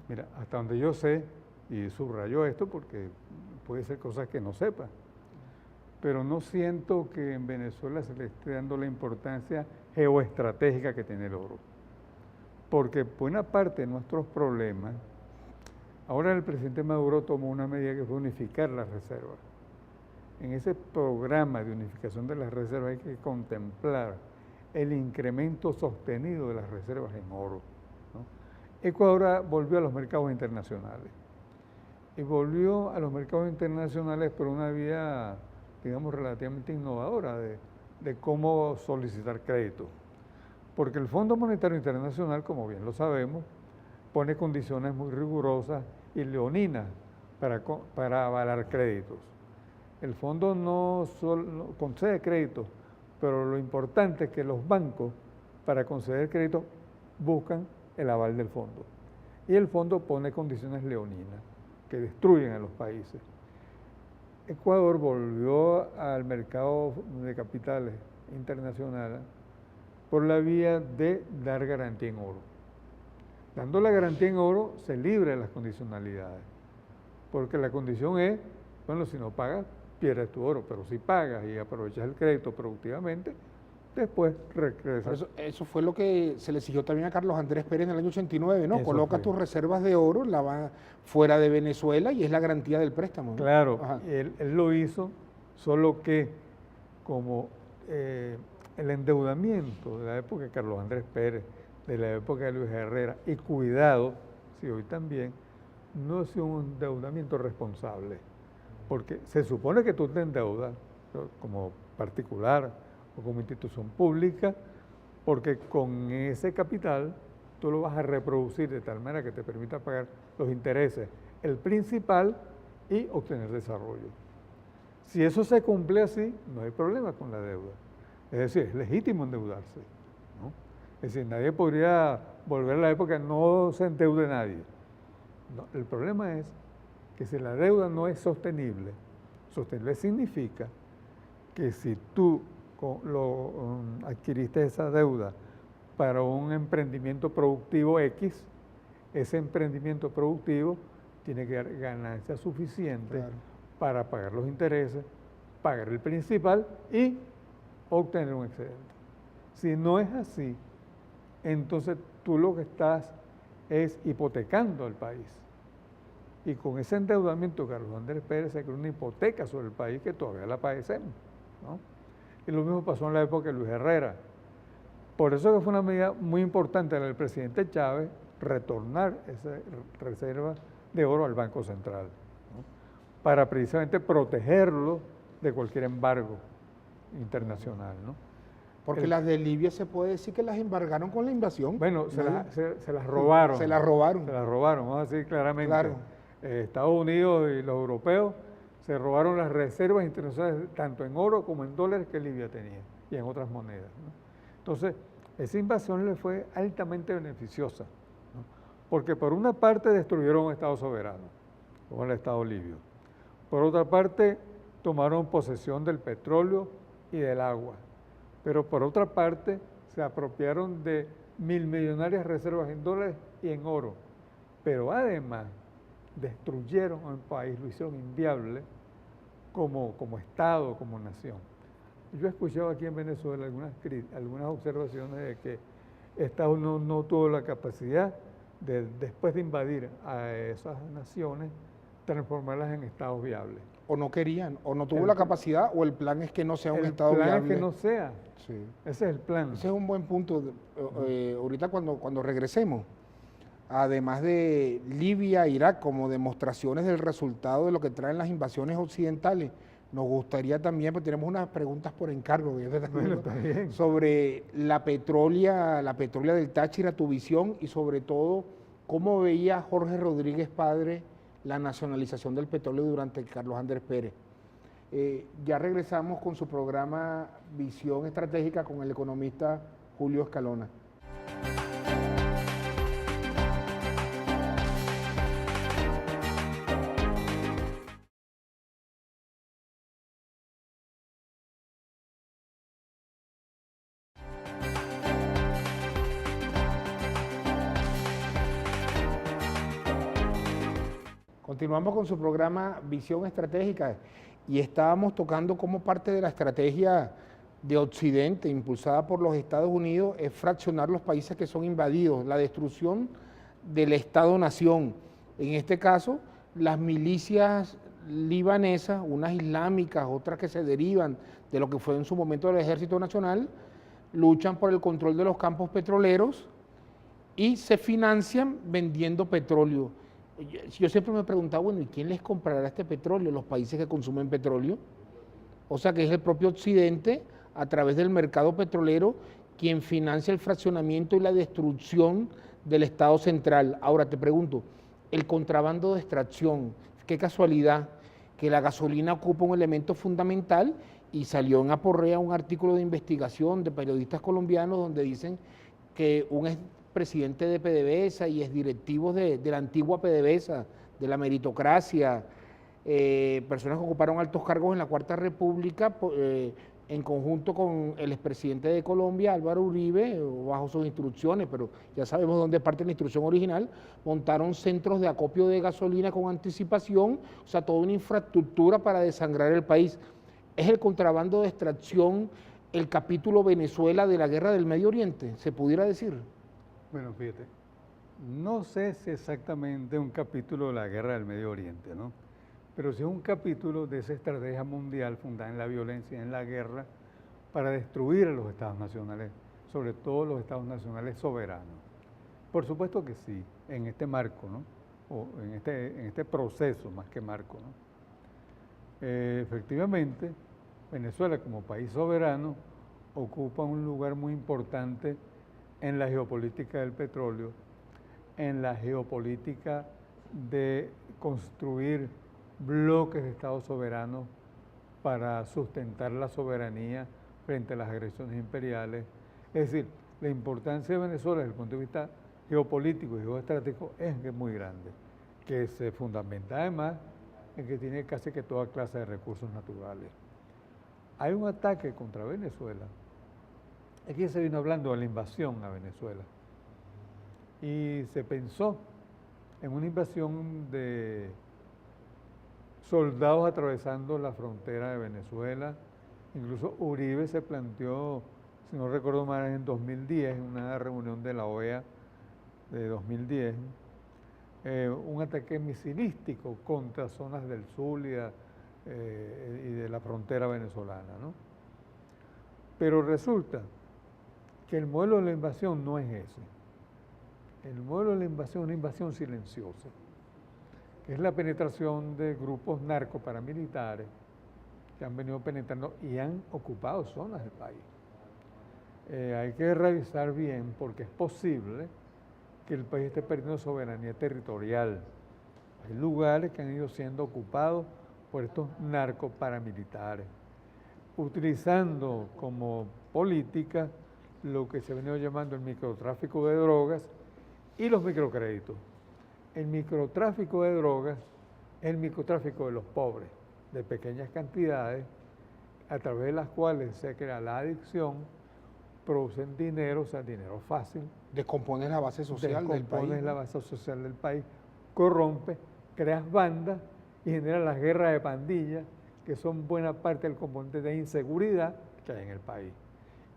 Mira, hasta donde yo sé, y subrayo esto porque puede ser cosas que no sepa, pero no siento que en Venezuela se le esté dando la importancia geoestratégica que tiene el oro. Porque buena parte de nuestros problemas, ahora el presidente Maduro tomó una medida que fue unificar las reservas. En ese programa de unificación de las reservas hay que contemplar el incremento sostenido de las reservas en oro, ¿no? Ecuador volvió a los mercados internacionales. Y volvió a los mercados internacionales por una vía, digamos, relativamente innovadora de cómo solicitar crédito. Porque el Fondo Monetario Internacional, como bien lo sabemos, pone condiciones muy rigurosas y leoninas para avalar créditos. El fondo no solo concede créditos, pero lo importante es que los bancos, para conceder créditos, buscan el aval del fondo. Y el fondo pone condiciones leoninas que destruyen a los países. Ecuador volvió al mercado de capitales internacional por la vía de dar garantía en oro. Dando la garantía en oro se libra de las condicionalidades, porque la condición es, bueno, si no pagas, pierdes tu oro, pero si pagas y aprovechas el crédito productivamente, después regresas. Eso fue lo que se le exigió también a Carlos Andrés Pérez en el año 89, ¿no? Eso Coloca fue. tus reservas de oro, la va fuera de Venezuela y es la garantía del préstamo, ¿no? Claro, él lo hizo, solo que como el endeudamiento de la época de Carlos Andrés Pérez, de la época de Luis Herrera, y cuidado, si hoy también, no ha sido un endeudamiento responsable, porque se supone que tú te endeudas, ¿no?, como particular o como institución pública, porque con ese capital tú lo vas a reproducir de tal manera que te permita pagar los intereses, el principal, y obtener desarrollo. Si eso se cumple así, no hay problema con la deuda. Es decir, es legítimo endeudarse, ¿no? Es decir, nadie podría volver a la época que no se endeude nadie. No, el problema es que si la deuda no es sostenible, sostenible significa que si tú adquiriste esa deuda para un emprendimiento productivo X, ese emprendimiento productivo tiene que dar ganancias suficientes, claro, para pagar los intereses, pagar el principal y obtener un excedente. Si no es así, entonces tú lo que estás es hipotecando al país. Y con ese endeudamiento, Carlos Andrés Pérez se creó una hipoteca sobre el país que todavía la padecemos, ¿no? Y lo mismo pasó en la época de Luis Herrera. Por eso que fue una medida muy importante del presidente Chávez retornar esa reserva de oro al Banco Central, ¿no?, para precisamente protegerlo de cualquier embargo internacional, ¿no? Porque las de Libia se puede decir que las embargaron con la invasión. Bueno, se las robaron. Se las robaron. Se las robaron, vamos a decir claramente. Claro. Estados Unidos y los europeos se robaron las reservas internacionales tanto en oro como en dólares que Libia tenía y en otras monedas, ¿no? Entonces, esa invasión le fue altamente beneficiosa, ¿no?, porque por una parte destruyeron un Estado soberano, como el Estado libio. Por otra parte, tomaron posesión del petróleo y del agua. Pero por otra parte, se apropiaron de millonarias reservas en dólares y en oro. Pero además, destruyeron a un país, lo hicieron inviable como Estado, como nación. Yo he escuchado aquí en Venezuela algunas observaciones de que Estados Unidos no tuvo la capacidad de, después de invadir a esas naciones, transformarlas en estados viables. O no querían, o no tuvo la capacidad, o el plan es que no sea un estado viable. El plan es que no sea. Sí. Ese es el plan. Ese es un buen punto. Ahorita cuando regresemos, además de Libia, Irak, como demostraciones del resultado de lo que traen las invasiones occidentales, nos gustaría también, pues tenemos unas preguntas por encargo, Bueno, está bien. sobre la petrólea del Táchira, tu visión, y sobre todo, cómo veía Jorge Rodríguez Padre la nacionalización del petróleo durante Carlos Andrés Pérez. Ya regresamos con su programa Visión Estratégica con el economista Julio Escalona. Continuamos con su programa Visión Estratégica y estábamos tocando cómo parte de la estrategia de Occidente impulsada por los Estados Unidos es fraccionar los países que son invadidos, la destrucción del Estado-nación. En este caso, las milicias libanesas, unas islámicas, otras que se derivan de lo que fue en su momento el Ejército Nacional, luchan por el control de los campos petroleros y se financian vendiendo petróleo. Yo siempre me he preguntado, bueno, ¿y quién les comprará este petróleo? Los países que consumen petróleo. O sea que es el propio Occidente, a través del mercado petrolero, quien financia el fraccionamiento y la destrucción del Estado central. Ahora te pregunto, el contrabando de extracción, qué casualidad que la gasolina ocupa un elemento fundamental y salió en Aporrea un artículo de investigación de periodistas colombianos donde dicen que un presidente de PDVSA y exdirectivos de la antigua PDVSA, de la meritocracia, personas que ocuparon altos cargos en la Cuarta República, en conjunto con el expresidente de Colombia, Álvaro Uribe, bajo sus instrucciones, pero ya sabemos dónde parte la instrucción original, montaron centros de acopio de gasolina con anticipación, o sea, toda una infraestructura para desangrar el país. ¿Es el contrabando de extracción el capítulo Venezuela de la guerra del Medio Oriente, se pudiera decir? Bueno, fíjate, no sé si exactamente un capítulo de la guerra del Medio Oriente, ¿no? Pero sí es un capítulo de esa estrategia mundial fundada en la violencia y en la guerra para destruir a los estados nacionales, sobre todo los estados nacionales soberanos. Por supuesto que sí, en este marco, ¿no? O en este proceso más que marco, ¿no? Efectivamente, Venezuela como país soberano ocupa un lugar muy importante en la geopolítica del petróleo, en la geopolítica de construir bloques de estados soberanos para sustentar la soberanía frente a las agresiones imperiales. Es decir, la importancia de Venezuela desde el punto de vista geopolítico y geoestratégico es muy grande, que se fundamenta además en que tiene casi que toda clase de recursos naturales. Hay un ataque contra Venezuela. Aquí se vino hablando de la invasión a Venezuela y se pensó en una invasión de soldados atravesando la frontera de Venezuela. Incluso Uribe se planteó, si no recuerdo mal, en 2010, en una reunión de la OEA de 2010, un ataque misilístico contra zonas del Zulia y de la frontera venezolana, ¿no? Pero resulta que el modelo de la invasión no es ese. El modelo de la invasión es una invasión silenciosa, que es la penetración de grupos narcoparamilitares que han venido penetrando y han ocupado zonas del país. Hay que revisar bien porque es posible que el país esté perdiendo soberanía territorial. Hay lugares que han ido siendo ocupados por estos narcoparamilitares, utilizando como política lo que se ha venido llamando el microtráfico de drogas y los microcréditos. El microtráfico de drogas es el microtráfico de los pobres, de pequeñas cantidades, a través de las cuales se crea la adicción, producen dinero, o sea, dinero fácil. Descompones la base social del país. Descompones la base social del país, corrompe, creas bandas y generas las guerras de pandillas, que son buena parte del componente de inseguridad que hay en el país.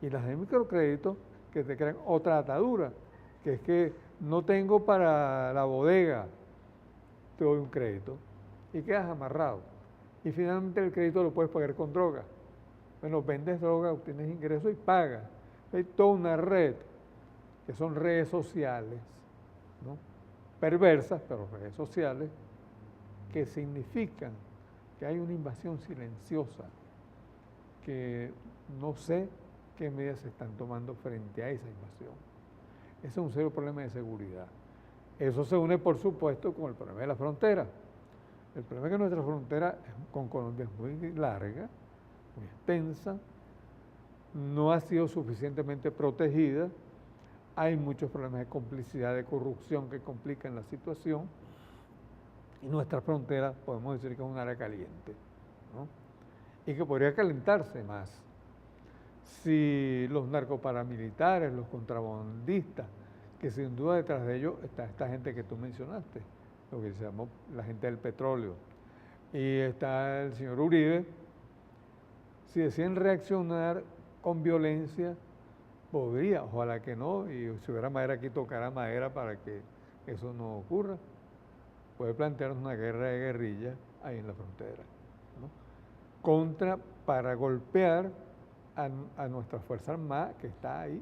Y las de microcrédito, que te crean otra atadura, que es que no tengo para la bodega, te doy un crédito y quedas amarrado. Y finalmente el crédito lo puedes pagar con droga. Bueno, vendes droga, obtienes ingresos y pagas. Hay toda una red, que son redes sociales, ¿no? Perversas, pero redes sociales, que significan que hay una invasión silenciosa, que no sé qué medidas se están tomando frente a esa invasión. Ese es un serio problema de seguridad. Eso se une, por supuesto, con el problema de la frontera. El problema es que nuestra frontera con Colombia es muy larga, muy extensa, no ha sido suficientemente protegida, hay muchos problemas de complicidad, de corrupción que complican la situación, y nuestra frontera podemos decir que es un área caliente, ¿no? Y que podría calentarse más si los narcoparamilitares, los contrabandistas, que sin duda detrás de ellos está esta gente que tú mencionaste, lo que se llamó la gente del petróleo, y está el señor Uribe, si deciden reaccionar con violencia, podría, ojalá que no, y si hubiera madera aquí tocará madera para que eso no ocurra, puede plantearnos una guerra de guerrilla ahí en la frontera, ¿no? Para golpear a nuestra Fuerza Armada que está ahí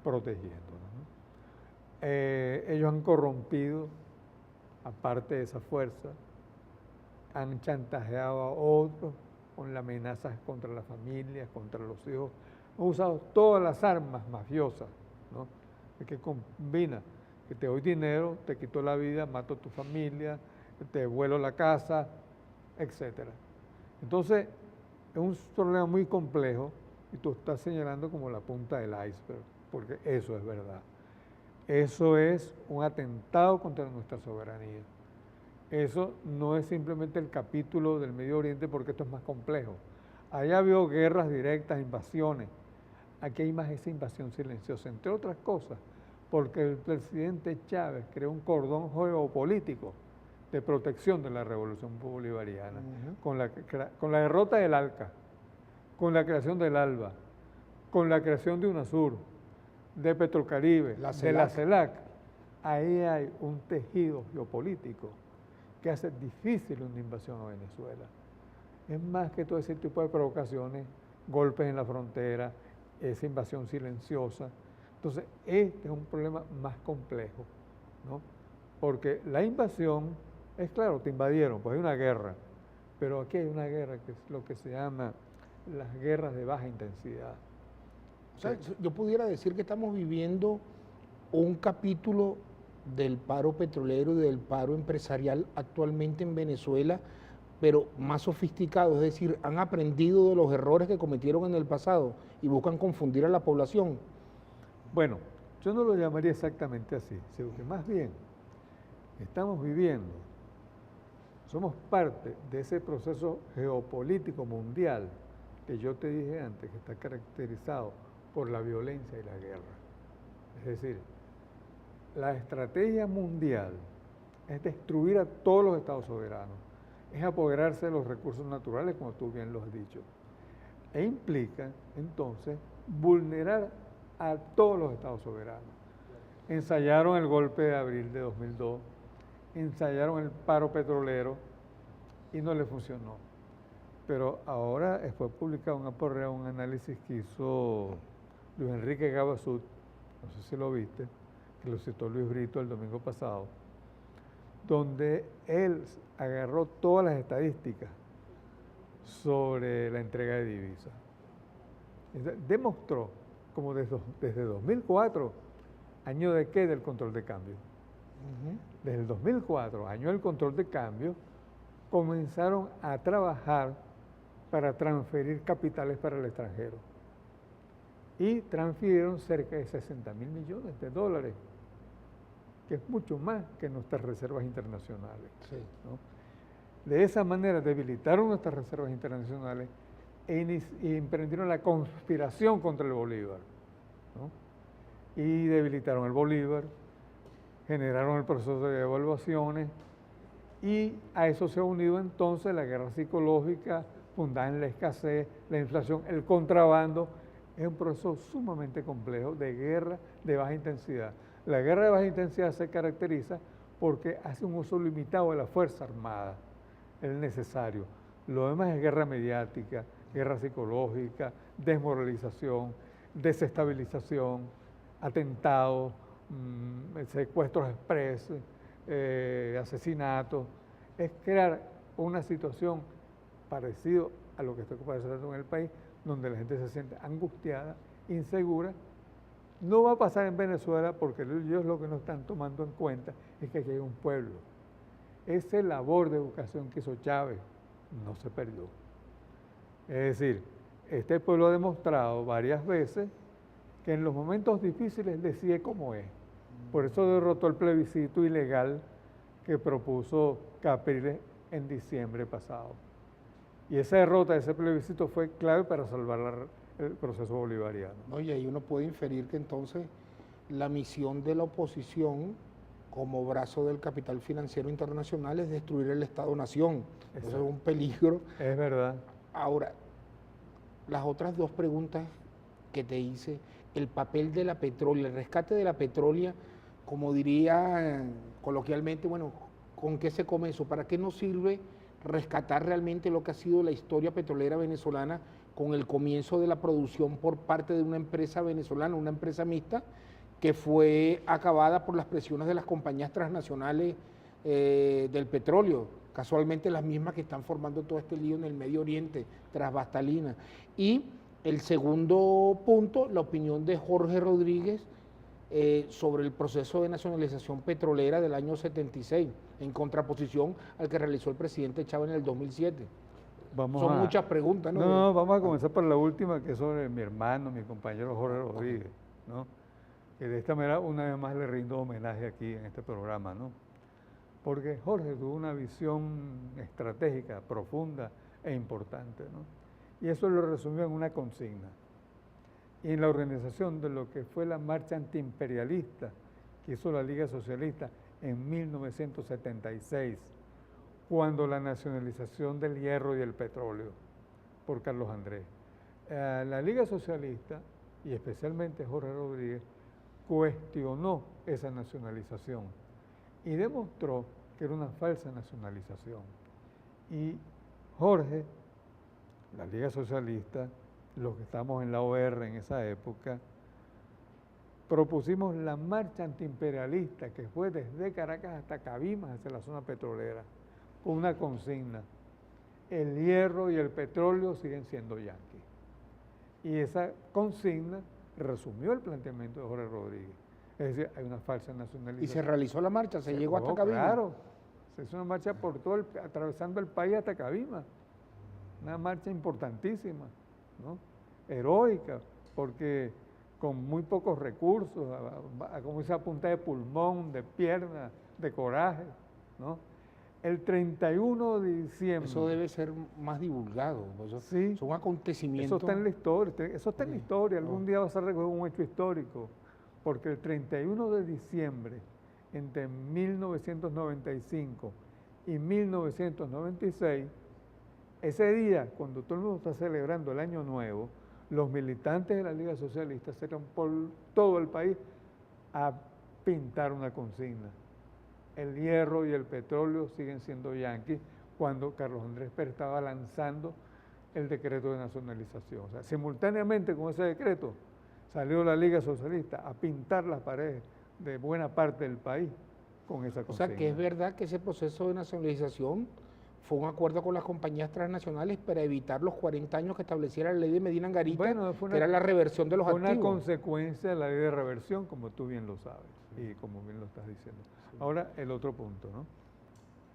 protegiéndonos, ¿no? Ellos han corrompido, aparte de esa fuerza, han chantajeado a otros con las amenazas contra las familias, contra los hijos, han usado todas las armas mafiosas, ¿no? Que combina, que te doy dinero, te quito la vida, mato a tu familia, te vuelo la casa, etc. Entonces, es un problema muy complejo y tú estás señalando como la punta del iceberg, porque eso es verdad. Eso es un atentado contra nuestra soberanía. Eso no es simplemente el capítulo del Medio Oriente, porque esto es más complejo. Allá habido guerras directas, invasiones. Aquí hay más esa invasión silenciosa, entre otras cosas, porque el presidente Chávez creó un cordón geopolítico de protección de la revolución bolivariana, con la derrota del ALCA, con la creación del ALBA, con la creación de UNASUR, de Petrocaribe, de la CELAC. Ahí hay un tejido geopolítico que hace difícil una invasión a Venezuela. Es más que todo ese tipo de provocaciones, golpes en la frontera, esa invasión silenciosa. Entonces, este es un problema más complejo, ¿no? Porque la invasión, es claro, te invadieron, pues hay una guerra, pero aquí hay una guerra que es lo que se llama las guerras de baja intensidad. O sea, yo pudiera decir que estamos viviendo un capítulo del paro petrolero y del paro empresarial actualmente en Venezuela, pero más sofisticado, es decir, han aprendido de los errores que cometieron en el pasado y buscan confundir a la población. Bueno, yo no lo llamaría exactamente así, sino que más bien estamos viviendo, somos parte de ese proceso geopolítico mundial que yo te dije antes, que está caracterizado por la violencia y la guerra. Es decir, la estrategia mundial es destruir a todos los estados soberanos, es apoderarse de los recursos naturales, como tú bien lo has dicho, e implica entonces vulnerar a todos los estados soberanos. Ensayaron el golpe de abril de 2002, ensayaron el paro petrolero y no le funcionó. Pero ahora fue publicado un análisis que hizo Luis Enrique Gabasud, no sé si lo viste, que lo citó Luis Brito el domingo pasado, donde él agarró todas las estadísticas sobre la entrega de divisas. Demostró como desde 2004, año de qué, del control de cambio. Desde el 2004, año del control de cambio, comenzaron a trabajar para transferir capitales para el extranjero. Y transfirieron cerca de 60.000 millones de dólares que es mucho más que nuestras reservas internacionales. Sí. ¿No? De esa manera debilitaron nuestras reservas internacionales y emprendieron la conspiración contra el Bolívar, ¿no? Y debilitaron el Bolívar, generaron el proceso de devaluaciones y a eso se ha unido entonces la guerra psicológica fundada en la escasez, la inflación, el contrabando. Es un proceso sumamente complejo de guerra de baja intensidad. La guerra de baja intensidad se caracteriza porque hace un uso limitado de la fuerza armada, el necesario. Lo demás es guerra mediática, guerra psicológica, desmoralización, desestabilización, atentados, secuestros express, asesinatos. Es crear una situación parecida a lo que está pasando en el país, donde la gente se siente angustiada, insegura. No va a pasar en Venezuela porque ellos lo que no están tomando en cuenta es que aquí hay un pueblo. Esa labor de educación que hizo Chávez no se perdió. Es decir, este pueblo ha demostrado varias veces que en los momentos difíciles decide cómo es. Por eso derrotó el plebiscito ilegal que propuso Capriles en diciembre pasado. Y esa derrota de ese plebiscito fue clave para salvar el proceso bolivariano. Oye, ahí uno puede inferir que entonces la misión de la oposición como brazo del capital financiero internacional es destruir el Estado-Nación. Eso es un peligro. Es verdad. Ahora, las otras dos preguntas que te hice, el papel de la petrólea, el rescate de la petrólea, como diría coloquialmente, bueno, ¿con qué se come eso? ¿Para qué nos sirve rescatar realmente lo que ha sido la historia petrolera venezolana con el comienzo de la producción por parte de una empresa venezolana, una empresa mixta, que fue acabada por las presiones de las compañías transnacionales del petróleo, casualmente las mismas que están formando todo este lío en el Medio Oriente, tras Bastalina? Y el segundo punto, la opinión de Jorge Rodríguez sobre el proceso de nacionalización petrolera del año 76, en contraposición al que realizó el presidente Chávez en el 2007. Son muchas preguntas, ¿no? No, vamos a comenzar por la última, que es sobre mi hermano, mi compañero Jorge Rodríguez, ¿no? Que de esta manera una vez más le rindo homenaje aquí en este programa, ¿no? Porque Jorge tuvo una visión estratégica, profunda e importante, ¿no? Y eso lo resumió en una consigna. Y en la organización de lo que fue la marcha antiimperialista que hizo la Liga Socialista en 1976, cuando la nacionalización del hierro y el petróleo por Carlos Andrés. La Liga Socialista, y especialmente Jorge Rodríguez, cuestionó esa nacionalización y demostró que era una falsa nacionalización. Y Jorge, la Liga Socialista, los que estamos en la OR en esa época, propusimos la marcha antiimperialista que fue desde Caracas hasta Cabimas, hacia la zona petrolera, con una consigna: el hierro y el petróleo siguen siendo yanquis. Y esa consigna resumió el planteamiento de Jorge Rodríguez. Es decir, hay una falsa nacionalización. ¿Y se realizó la marcha? ¿Se llegó hasta Cabimas? Claro, se hizo una marcha por todo atravesando el país hasta Cabimas. Una marcha importantísima, ¿no? Heroica, porque con muy pocos recursos, como esa punta de pulmón, de pierna, de coraje, ¿no? El 31 de diciembre. Eso debe ser más divulgado. Eso, sí, son acontecimientos. Eso está en la historia. Eso está en la historia. Algún día vas a recoger un hecho histórico. Porque el 31 de diciembre, entre 1995 y 1996, ese día, cuando todo el mundo está celebrando el Año Nuevo, los militantes de la Liga Socialista salieron por todo el país a pintar una consigna: el hierro y el petróleo siguen siendo yanquis, cuando Carlos Andrés Pérez estaba lanzando el decreto de nacionalización. O sea, simultáneamente con ese decreto salió la Liga Socialista a pintar las paredes de buena parte del país con esa consigna. O sea, que es verdad que ese proceso de nacionalización fue un acuerdo con las compañías transnacionales para evitar los 40 años que estableciera la ley de Medina Angarita, bueno, que era la reversión de los activos. Fue una consecuencia de la ley de reversión, como tú bien lo sabes y como bien lo estás diciendo. Sí. Ahora, el otro punto, ¿no?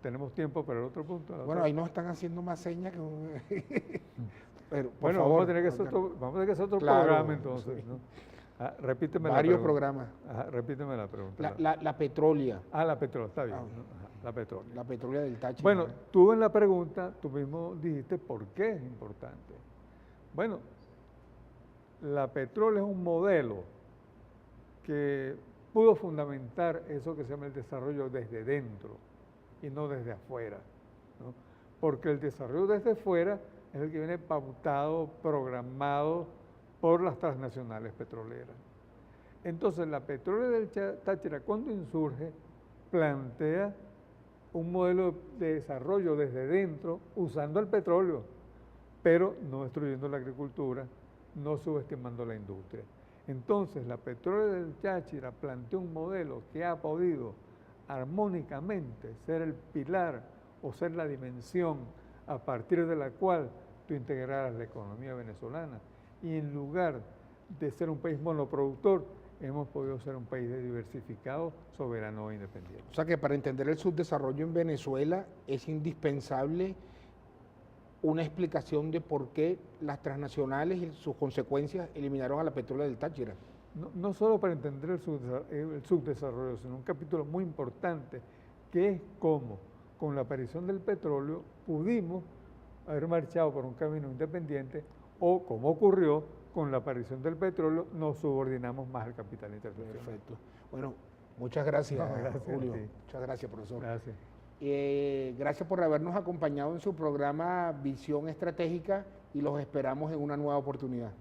¿Tenemos tiempo para el otro punto? Bueno, ahí nos están haciendo más señas que... Pero, bueno, favor, vamos a tener que hacer otro, programa entonces, ¿no? Repíteme varios la pregunta. programas. Repíteme la pregunta. La petrólea. La petrólea, está bien. Ah, La petrólea. La petrólea del Táchira. Bueno, tú en la pregunta, tú mismo dijiste por qué es importante. Bueno, la petrólea es un modelo que pudo fundamentar eso que se llama el desarrollo desde dentro y no desde afuera, ¿no? Porque el desarrollo desde fuera es el que viene pautado, programado por las transnacionales petroleras. Entonces, la petrólea del Táchira, cuando insurge, plantea un modelo de desarrollo desde dentro usando el petróleo, pero no destruyendo la agricultura, no subestimando la industria. Entonces, la petrólea del Táchira plantea un modelo que ha podido armónicamente ser el pilar o ser la dimensión a partir de la cual tú integraras la economía venezolana. Y en lugar de ser un país monoproductor, hemos podido ser un país diversificado, soberano e independiente. O sea que para entender el subdesarrollo en Venezuela es indispensable una explicación de por qué las transnacionales y sus consecuencias eliminaron a la petrólea del Táchira. No solo para entender el subdesarrollo, sino un capítulo muy importante, que es cómo, con la aparición del petróleo, pudimos haber marchado por un camino independiente, o como ocurrió, con la aparición del petróleo, nos subordinamos más al capital internacional. Perfecto. Bueno, muchas gracias, Gracias Julio. a ti. Muchas gracias, profesor. Gracias. Gracias por habernos acompañado en su programa Visión Estratégica y los esperamos en una nueva oportunidad.